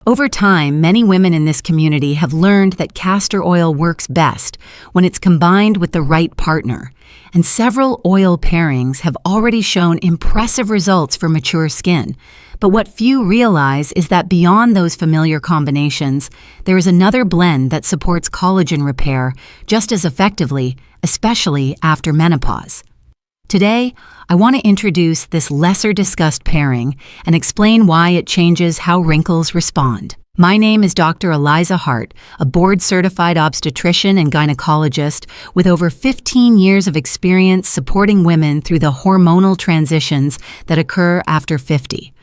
Over time, many women in this community have learned that castor oil works best when it's combined with the right partner, and several oil pairings have already shown impressive results for mature skin. But what few realize is that beyond those familiar combinations, there is another blend that supports collagen repair just as effectively, especially after menopause. Today, I want to introduce this lesser-discussed pairing and explain why it changes how wrinkles respond. My name is Dr. Eliza Hart, a board-certified obstetrician and gynecologist with over 15 years of experience supporting women through the hormonal transitions that occur after 50.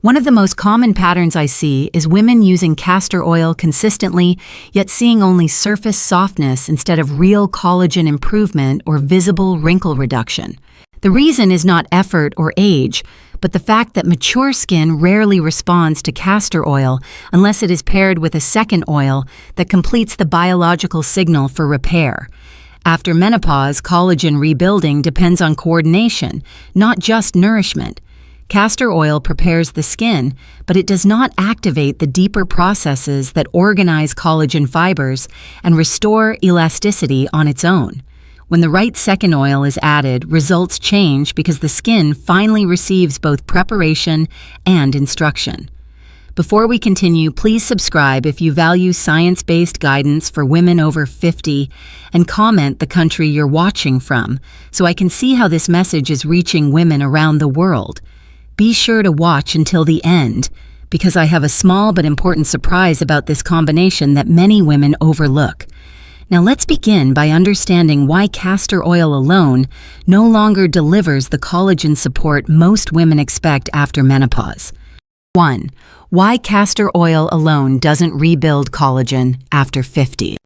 One of the most common patterns I see is women using castor oil consistently, yet seeing only surface softness instead of real collagen improvement or visible wrinkle reduction. The reason is not effort or age, but the fact that mature skin rarely responds to castor oil unless it is paired with a second oil that completes the biological signal for repair. After menopause, collagen rebuilding depends on coordination, not just nourishment. Castor oil prepares the skin, but it does not activate the deeper processes that organize collagen fibers and restore elasticity on its own. When the right second oil is added, results change because the skin finally receives both preparation and instruction. Before we continue, please subscribe if you value science-based guidance for women over 50 and comment the country you're watching from so I can see how this message is reaching women around the world. Be sure to watch until the end because I have a small but important surprise about this combination that many women overlook. Now let's begin by understanding why castor oil alone no longer delivers the collagen support most women expect after menopause. 1. Why castor oil alone doesn't rebuild collagen after 50.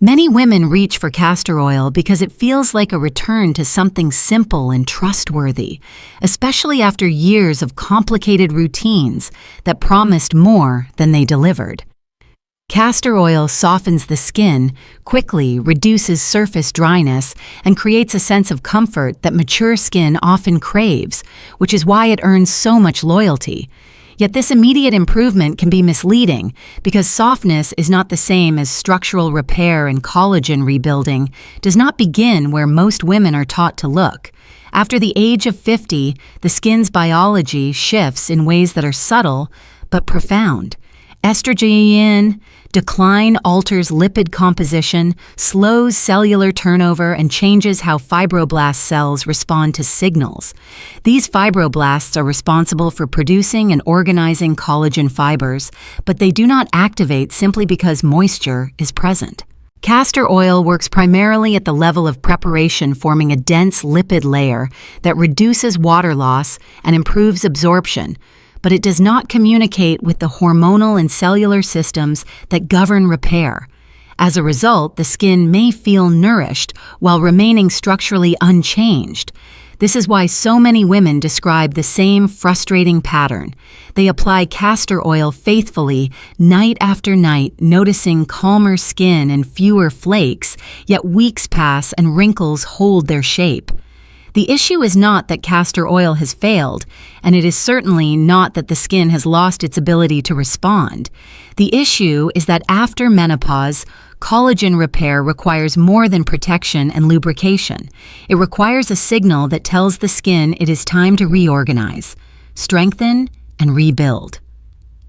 Many women reach for castor oil because it feels like a return to something simple and trustworthy, especially after years of complicated routines that promised more than they delivered. Castor oil softens the skin, quickly reduces surface dryness, and creates a sense of comfort that mature skin often craves, which is why it earns so much loyalty. Yet this immediate improvement can be misleading because softness is not the same as structural repair, and collagen rebuilding does not begin where most women are taught to look. After the age of 50, the skin's biology shifts in ways that are subtle but profound. Estrogen decline alters lipid composition, slows cellular turnover, and changes how fibroblast cells respond to signals. These fibroblasts are responsible for producing and organizing collagen fibers, but they do not activate simply because moisture is present. Castor oil works primarily at the level of preparation, forming a dense lipid layer that reduces water loss and improves absorption, but it does not communicate with the hormonal and cellular systems that govern repair. As a result, the skin may feel nourished while remaining structurally unchanged. This is why so many women describe the same frustrating pattern. They apply castor oil faithfully night after night, noticing calmer skin and fewer flakes, yet weeks pass and wrinkles hold their shape. The issue is not that castor oil has failed, and it is certainly not that the skin has lost its ability to respond. The issue is that after menopause, collagen repair requires more than protection and lubrication. It requires a signal that tells the skin it is time to reorganize, strengthen, and rebuild.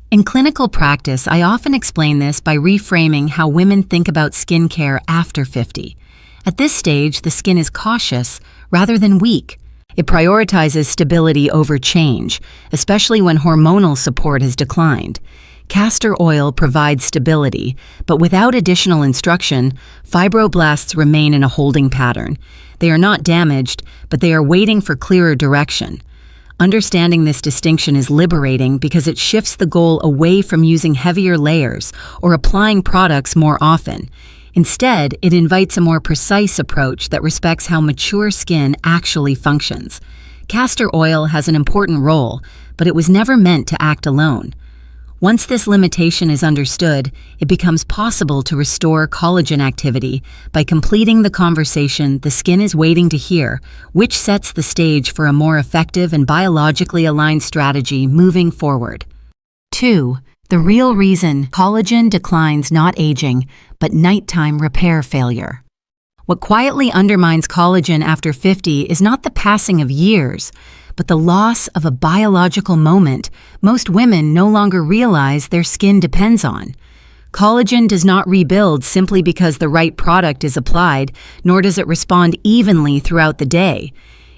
In clinical practice, I often explain this by reframing how women think about skincare after 50. At this stage, the skin is cautious rather than weak. It prioritizes stability over change, especially when hormonal support has declined. Castor oil provides stability, but without additional instruction, fibroblasts remain in a holding pattern. They are not damaged, but they are waiting for clearer direction. Understanding this distinction is liberating because it shifts the goal away from using heavier layers or applying products more often. Instead, it invites a more precise approach that respects how mature skin actually functions. Castor oil has an important role, but it was never meant to act alone. Once this limitation is understood, it becomes possible to restore collagen activity by completing the conversation the skin is waiting to hear, which sets the stage for a more effective and biologically aligned strategy moving forward. 2. The real reason: collagen declines not aging, but nighttime repair failure. What quietly undermines collagen after 50 is not the passing of years, but the loss of a biological moment most women no longer realize their skin depends on. Collagen does not rebuild simply because the right product is applied, nor does it respond evenly throughout the day.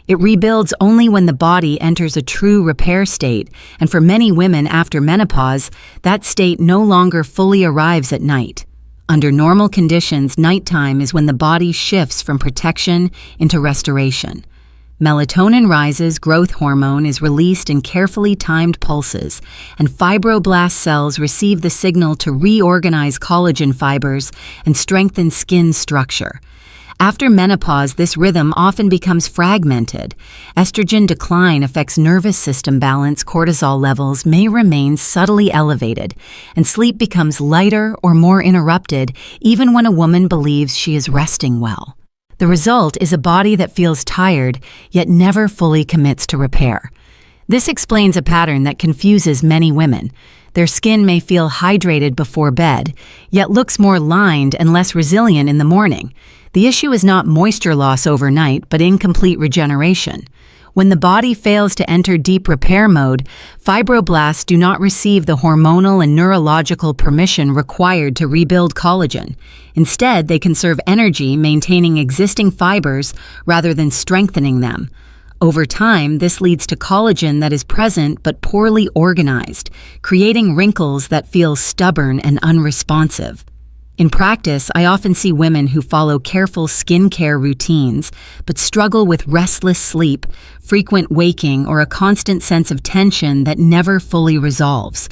It rebuilds only when the body enters a true repair state, and for many women after menopause, that state no longer fully arrives at night. Under normal conditions, nighttime is when the body shifts from protection into restoration. Melatonin rises, growth hormone is released in carefully timed pulses, and fibroblast cells receive the signal to reorganize collagen fibers and strengthen skin structure. After menopause, this rhythm often becomes fragmented. Estrogen decline affects nervous system balance, cortisol levels may remain subtly elevated, and sleep becomes lighter or more interrupted even when a woman believes she is resting well. The result is a body that feels tired, yet never fully commits to repair. This explains a pattern that confuses many women. Their skin may feel hydrated before bed, yet looks more lined and less resilient in the morning. The issue is not moisture loss overnight, but incomplete regeneration. When the body fails to enter deep repair mode, fibroblasts do not receive the hormonal and neurological permission required to rebuild collagen. Instead, they conserve energy maintaining existing fibers rather than strengthening them. Over time, this leads to collagen that is present but poorly organized, creating wrinkles that feel stubborn and unresponsive. In practice, I often see women who follow careful skincare routines but struggle with restless sleep, frequent waking, or a constant sense of tension that never fully resolves.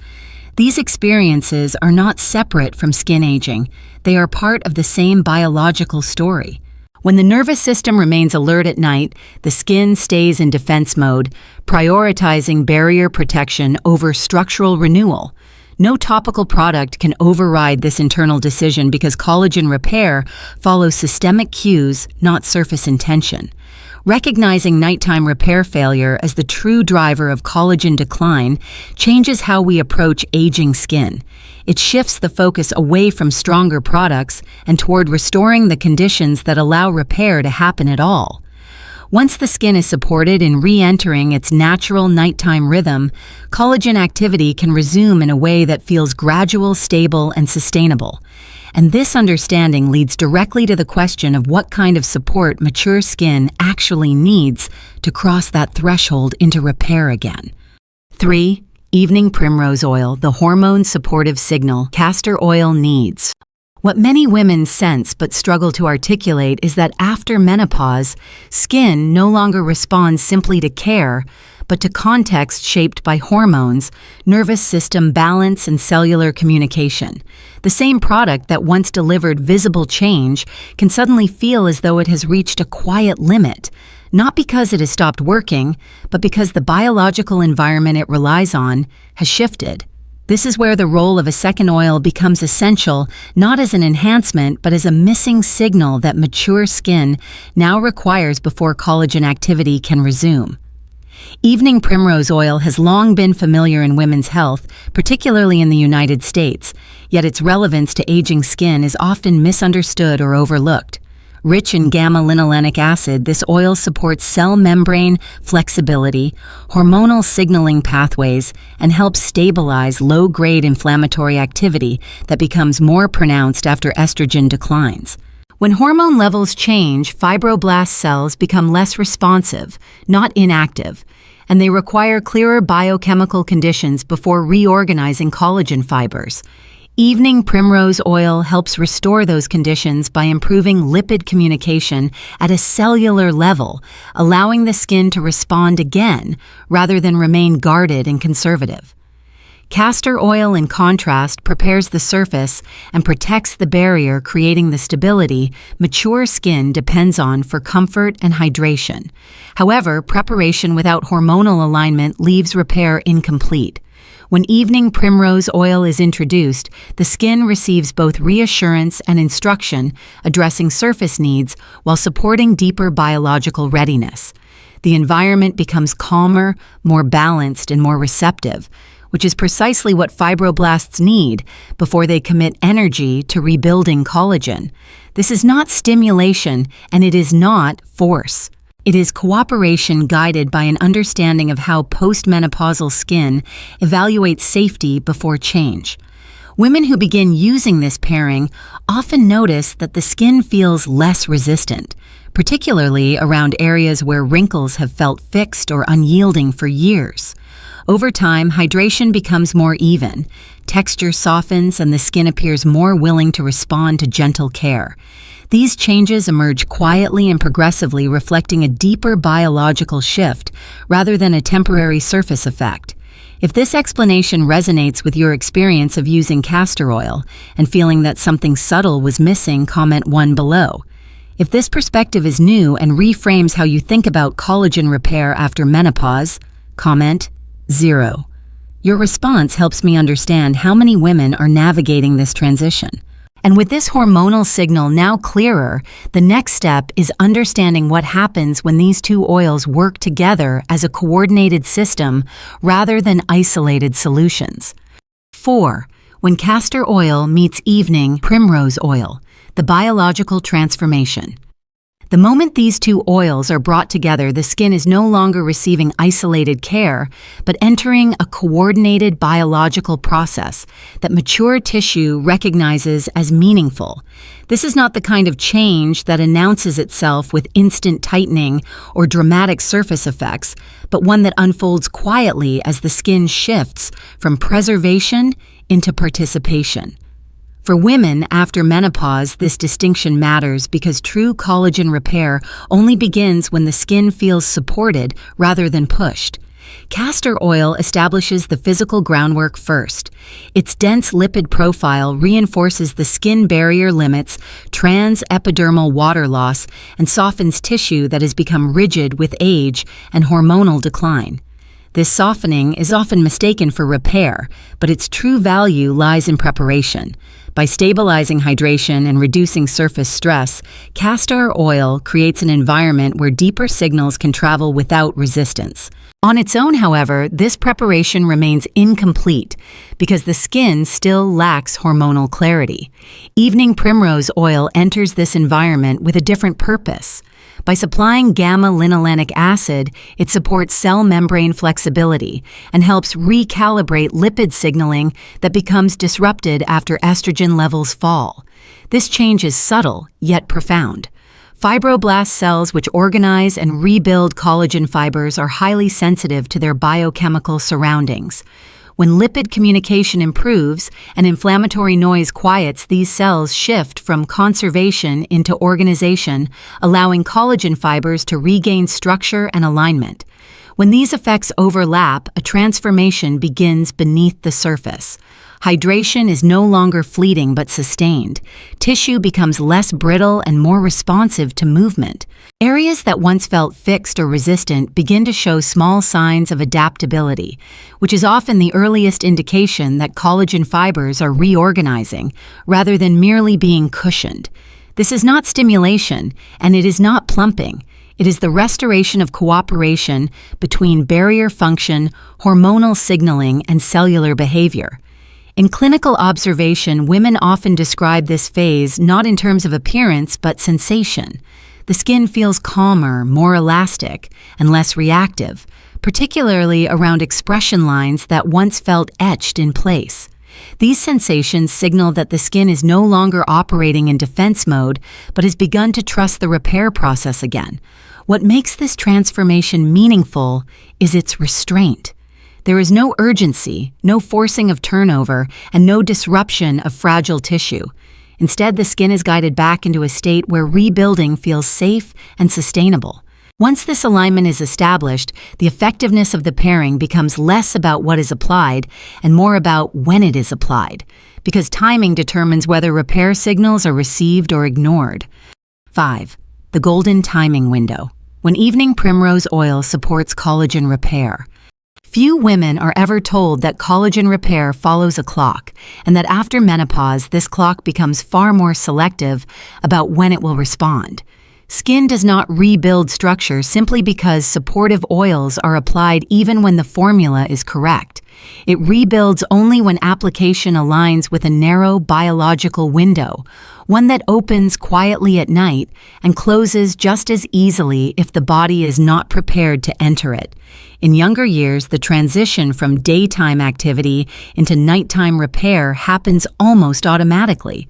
These experiences are not separate from skin aging. They are part of the same biological story. When the nervous system remains alert at night, the skin stays in defense mode, prioritizing barrier protection over structural renewal. No topical product can override this internal decision because collagen repair follows systemic cues, not surface intention. Recognizing nighttime repair failure as the true driver of collagen decline changes how we approach aging skin. It shifts the focus away from stronger products and toward restoring the conditions that allow repair to happen at all. Once the skin is supported in re-entering its natural nighttime rhythm, collagen activity can resume in a way that feels gradual, stable, and sustainable. And this understanding leads directly to the question of what kind of support mature skin actually needs to cross that threshold into repair again. 3. Evening primrose oil, the hormone supportive signal castor oil needs. What many women sense but struggle to articulate is that after menopause, skin no longer responds simply to care, but to context shaped by hormones, nervous system balance, and cellular communication. The same product that once delivered visible change can suddenly feel as though it has reached a quiet limit, not because it has stopped working, but because the biological environment it relies on has shifted. This is where the role of a second oil becomes essential, not as an enhancement, but as a missing signal that mature skin now requires before collagen activity can resume. Evening primrose oil has long been familiar in women's health, particularly in the United States, yet its relevance to aging skin is often misunderstood or overlooked. Rich in gamma-linolenic acid, this oil supports cell membrane flexibility, hormonal signaling pathways, and helps stabilize low-grade inflammatory activity that becomes more pronounced after estrogen declines. When hormone levels change, fibroblast cells become less responsive, not inactive, and they require clearer biochemical conditions before reorganizing collagen fibers. Evening primrose oil helps restore those conditions by improving lipid communication at a cellular level, allowing the skin to respond again rather than remain guarded and conservative. Castor oil, in contrast, prepares the surface and protects the barrier, creating the stability mature skin depends on for comfort and hydration. However, preparation without hormonal alignment leaves repair incomplete. When evening primrose oil is introduced, the skin receives both reassurance and instruction, addressing surface needs while supporting deeper biological readiness. The environment becomes calmer, more balanced, and more receptive. which is precisely what fibroblasts need before they commit energy to rebuilding collagen. This is not stimulation, and it is not force. It is cooperation guided by an understanding of how postmenopausal skin evaluates safety before change. Women who begin using this pairing often notice that the skin feels less resistant, particularly around areas where wrinkles have felt fixed or unyielding for years. Over time, hydration becomes more even, texture softens, and the skin appears more willing to respond to gentle care. These changes emerge quietly and progressively, reflecting a deeper biological shift rather than a temporary surface effect. If this explanation resonates with your experience of using castor oil and feeling that something subtle was missing, comment 1 below. If this perspective is new and reframes how you think about collagen repair after menopause, comment 0. Your response helps me understand how many women are navigating this transition. And with this hormonal signal now clearer, the next step is understanding what happens when these two oils work together as a coordinated system rather than isolated solutions. 4. When castor oil meets evening primrose oil, the biological transformation. The moment these two oils are brought together, the skin is no longer receiving isolated care, but entering a coordinated biological process that mature tissue recognizes as meaningful. This is not the kind of change that announces itself with instant tightening or dramatic surface effects, but one that unfolds quietly as the skin shifts from preservation into participation. For women after menopause, this distinction matters because true collagen repair only begins when the skin feels supported rather than pushed. Castor oil establishes the physical groundwork first. Its dense lipid profile reinforces the skin barrier limits, transepidermal water loss, and softens tissue that has become rigid with age and hormonal decline. This softening is often mistaken for repair, but its true value lies in preparation. By stabilizing hydration and reducing surface stress, castor oil creates an environment where deeper signals can travel without resistance. On its own, however, this preparation remains incomplete because the skin still lacks hormonal clarity. Evening primrose oil enters this environment with a different purpose. By supplying gamma-linolenic acid, it supports cell membrane flexibility and helps recalibrate lipid signaling that becomes disrupted after estrogen levels fall. This change is subtle, yet profound. Fibroblast cells, which organize and rebuild collagen fibers, are highly sensitive to their biochemical surroundings. When lipid communication improves and inflammatory noise quiets, these cells shift from conservation into organization, allowing collagen fibers to regain structure and alignment. When these effects overlap, a transformation begins beneath the surface. Hydration is no longer fleeting but sustained. Tissue becomes less brittle and more responsive to movement. Areas that once felt fixed or resistant begin to show small signs of adaptability, which is often the earliest indication that collagen fibers are reorganizing rather than merely being cushioned. This is not stimulation, and it is not plumping. It is the restoration of cooperation between barrier function, hormonal signaling, and cellular behavior. In clinical observation, women often describe this phase not in terms of appearance but sensation. The skin feels calmer, more elastic, and less reactive, particularly around expression lines that once felt etched in place. These sensations signal that the skin is no longer operating in defense mode but has begun to trust the repair process again. What makes this transformation meaningful is its restraint. There is no urgency, no forcing of turnover, and no disruption of fragile tissue. Instead, the skin is guided back into a state where rebuilding feels safe and sustainable. Once this alignment is established, the effectiveness of the pairing becomes less about what is applied and more about when it is applied, because timing determines whether repair signals are received or ignored. 5. The golden timing window. When evening primrose oil supports collagen repair. Few women are ever told that collagen repair follows a clock, and that after menopause, this clock becomes far more selective about when it will respond. Skin does not rebuild structure simply because supportive oils are applied even when the formula is correct. It rebuilds only when application aligns with a narrow biological window, one that opens quietly at night and closes just as easily if the body is not prepared to enter it. In younger years, the transition from daytime activity into nighttime repair happens almost automatically.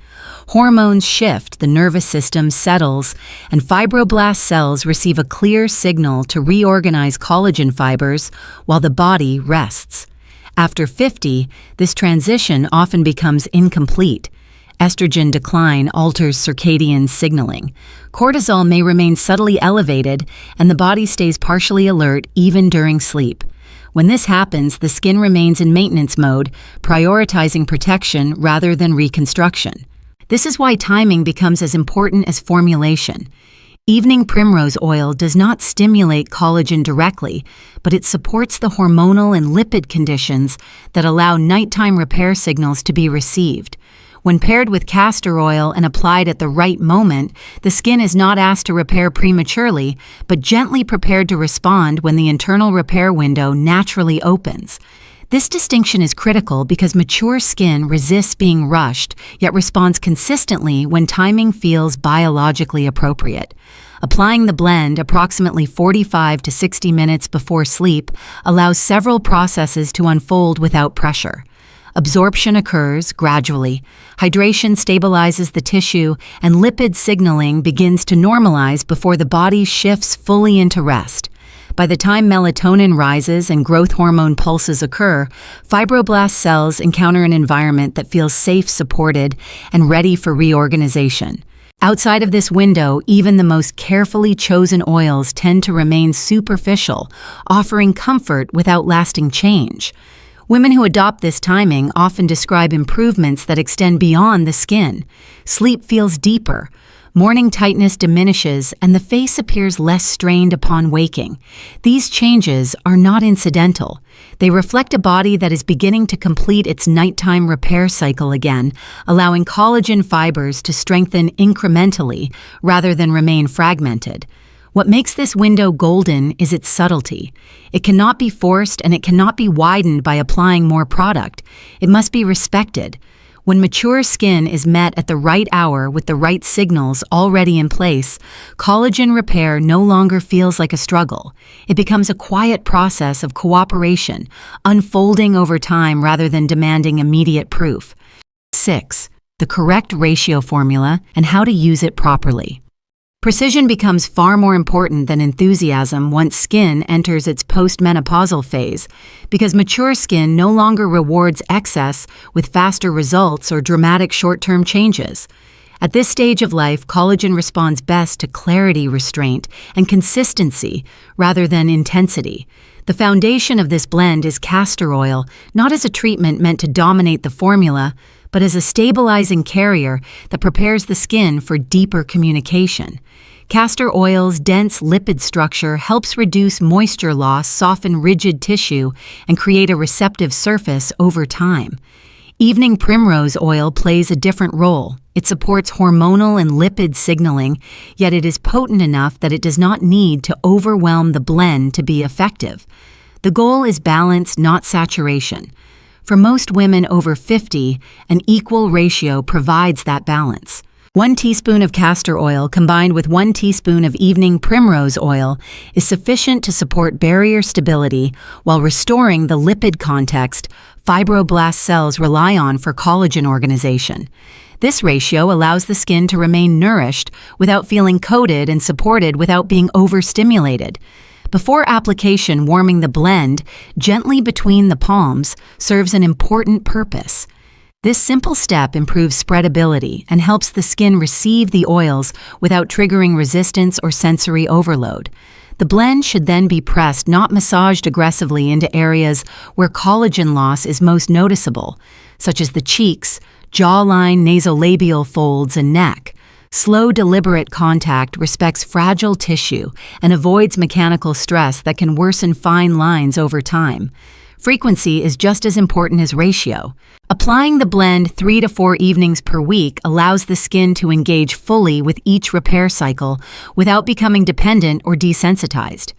Hormones shift, the nervous system settles, and fibroblast cells receive a clear signal to reorganize collagen fibers while the body rests. After 50, this transition often becomes incomplete. Estrogen decline alters circadian signaling. Cortisol may remain subtly elevated, and the body stays partially alert even during sleep. When this happens, the skin remains in maintenance mode, prioritizing protection rather than reconstruction. This is why timing becomes as important as formulation. Evening primrose oil does not stimulate collagen directly, but it supports the hormonal and lipid conditions that allow nighttime repair signals to be received. When paired with castor oil and applied at the right moment, the skin is not asked to repair prematurely, but gently prepared to respond when the internal repair window naturally opens. This distinction is critical because mature skin resists being rushed, yet responds consistently when timing feels biologically appropriate. Applying the blend approximately 45 to 60 minutes before sleep allows several processes to unfold without pressure. Absorption occurs gradually, hydration stabilizes the tissue, and lipid signaling begins to normalize before the body shifts fully into rest. By the time melatonin rises and growth hormone pulses occur, fibroblast cells encounter an environment that feels safe, supported, and ready for reorganization. Outside of this window, even the most carefully chosen oils tend to remain superficial, offering comfort without lasting change. Women who adopt this timing often describe improvements that extend beyond the skin. Sleep feels deeper, morning tightness diminishes, and the face appears less strained upon waking. These changes are not incidental. They reflect a body that is beginning to complete its nighttime repair cycle again, allowing collagen fibers to strengthen incrementally rather than remain fragmented. What makes this window golden is its subtlety. It cannot be forced and it cannot be widened by applying more product. It must be respected. When mature skin is met at the right hour with the right signals already in place, collagen repair no longer feels like a struggle. It becomes a quiet process of cooperation, unfolding over time rather than demanding immediate proof. 6. The correct ratio formula and how to use it properly. Precision becomes far more important than enthusiasm once skin enters its postmenopausal phase, because mature skin no longer rewards excess with faster results or dramatic short-term changes. At this stage of life, collagen responds best to clarity, restraint, and consistency rather than intensity. The foundation of this blend is castor oil, not as a treatment meant to dominate the formula, but as a stabilizing carrier that prepares the skin for deeper communication. Castor oil's dense lipid structure helps reduce moisture loss, soften rigid tissue, and create a receptive surface over time. Evening primrose oil plays a different role. It supports hormonal and lipid signaling, yet it is potent enough that it does not need to overwhelm the blend to be effective. The goal is balance, not saturation. For most women over 50, an equal ratio provides that balance. 1 teaspoon of castor oil combined with 1 teaspoon of evening primrose oil is sufficient to support barrier stability while restoring the lipid context fibroblast cells rely on for collagen organization. This ratio allows the skin to remain nourished without feeling coated and supported without being overstimulated. Before application, warming the blend gently between the palms serves an important purpose. This simple step improves spreadability and helps the skin receive the oils without triggering resistance or sensory overload. The blend should then be pressed, not massaged aggressively, into areas where collagen loss is most noticeable, such as the cheeks, jawline, nasolabial folds, and neck. Slow, deliberate contact respects fragile tissue and avoids mechanical stress that can worsen fine lines over time. Frequency is just as important as ratio. Applying the blend 3 to 4 evenings per week allows the skin to engage fully with each repair cycle without becoming dependent or desensitized.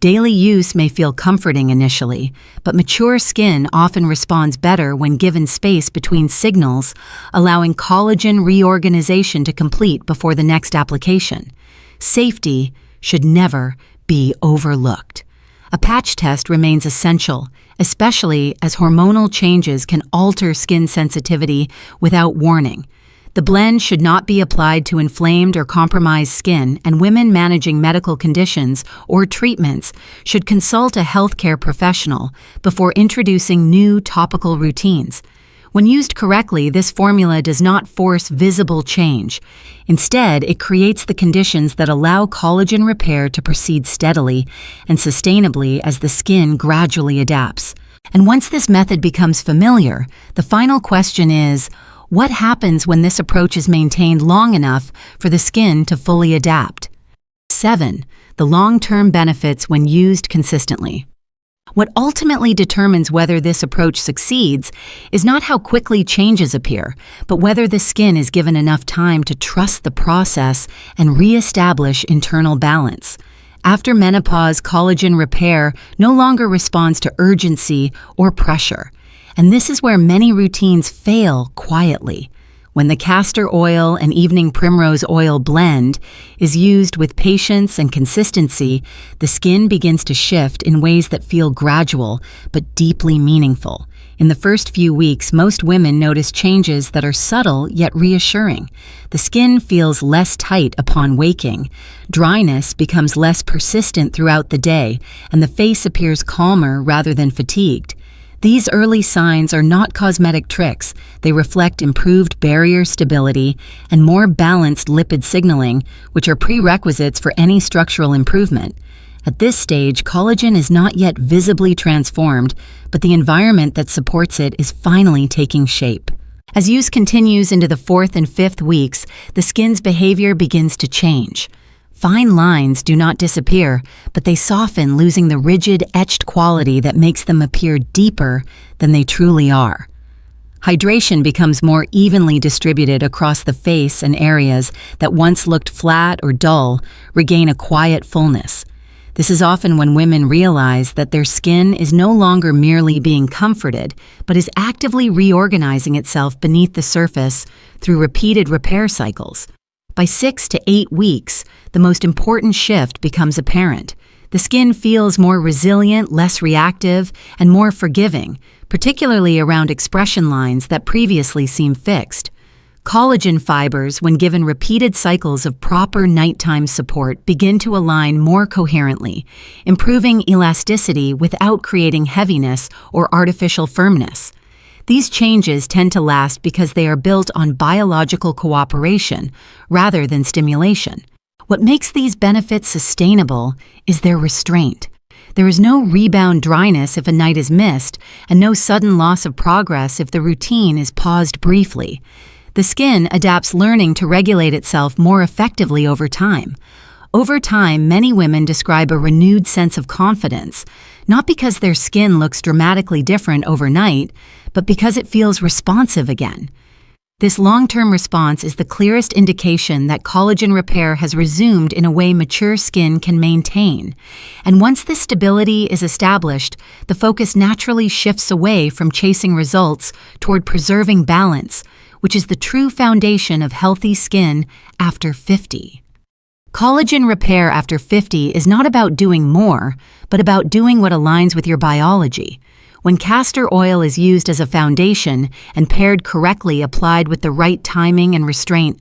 Daily use may feel comforting initially, but mature skin often responds better when given space between signals, allowing collagen reorganization to complete before the next application. Safety should never be overlooked. A patch test remains essential, especially as hormonal changes can alter skin sensitivity without warning. The blend should not be applied to inflamed or compromised skin, and women managing medical conditions or treatments should consult a healthcare professional before introducing new topical routines. When used correctly, this formula does not force visible change. Instead, it creates the conditions that allow collagen repair to proceed steadily and sustainably as the skin gradually adapts. And once this method becomes familiar, the final question is, what happens when this approach is maintained long enough for the skin to fully adapt? 7. The long-term benefits when used consistently. What ultimately determines whether this approach succeeds is not how quickly changes appear, but whether the skin is given enough time to trust the process and re-establish internal balance. After menopause, collagen repair no longer responds to urgency or pressure. And this is where many routines fail quietly. When the castor oil and evening primrose oil blend is used with patience and consistency, the skin begins to shift in ways that feel gradual but deeply meaningful. In the first few weeks, most women notice changes that are subtle yet reassuring. The skin feels less tight upon waking, dryness becomes less persistent throughout the day, and the face appears calmer rather than fatigued. These early signs are not cosmetic tricks. They reflect improved barrier stability and more balanced lipid signaling, which are prerequisites for any structural improvement. At this stage, collagen is not yet visibly transformed, but the environment that supports it is finally taking shape. As use continues into the 4th and 5th weeks, the skin's behavior begins to change. Fine lines do not disappear, but they soften, losing the rigid, etched quality that makes them appear deeper than they truly are. Hydration becomes more evenly distributed across the face, and areas that once looked flat or dull regain a quiet fullness. This is often when women realize that their skin is no longer merely being comforted, but is actively reorganizing itself beneath the surface through repeated repair cycles. By 6 to 8 weeks, the most important shift becomes apparent. The skin feels more resilient, less reactive, and more forgiving, particularly around expression lines that previously seemed fixed. Collagen fibers, when given repeated cycles of proper nighttime support, begin to align more coherently, improving elasticity without creating heaviness or artificial firmness. These changes tend to last because they are built on biological cooperation rather than stimulation. What makes these benefits sustainable is their restraint. There is no rebound dryness if a night is missed, and no sudden loss of progress if the routine is paused briefly. The skin adapts, learning to regulate itself more effectively over time. Over time, many women describe a renewed sense of confidence, not because their skin looks dramatically different overnight, but because it feels responsive again. This long-term response is the clearest indication that collagen repair has resumed in a way mature skin can maintain. And once this stability is established, the focus naturally shifts away from chasing results toward preserving balance, which is the true foundation of healthy skin after 50. Collagen repair after 50 is not about doing more, but about doing what aligns with your biology. When castor oil is used as a foundation and paired correctly, applied with the right timing and restraint,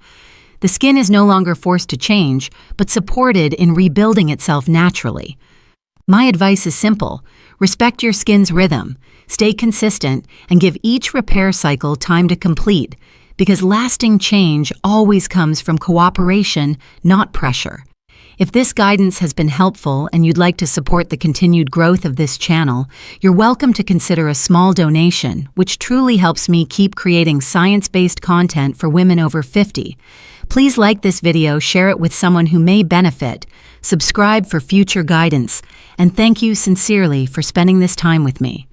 the skin is no longer forced to change, but supported in rebuilding itself naturally. My advice is simple: respect your skin's rhythm, stay consistent, and give each repair cycle time to complete, because lasting change always comes from cooperation, not pressure. If this guidance has been helpful and you'd like to support the continued growth of this channel, you're welcome to consider a small donation, which truly helps me keep creating science-based content for women over 50. Please like this video, share it with someone who may benefit, subscribe for future guidance, and thank you sincerely for spending this time with me.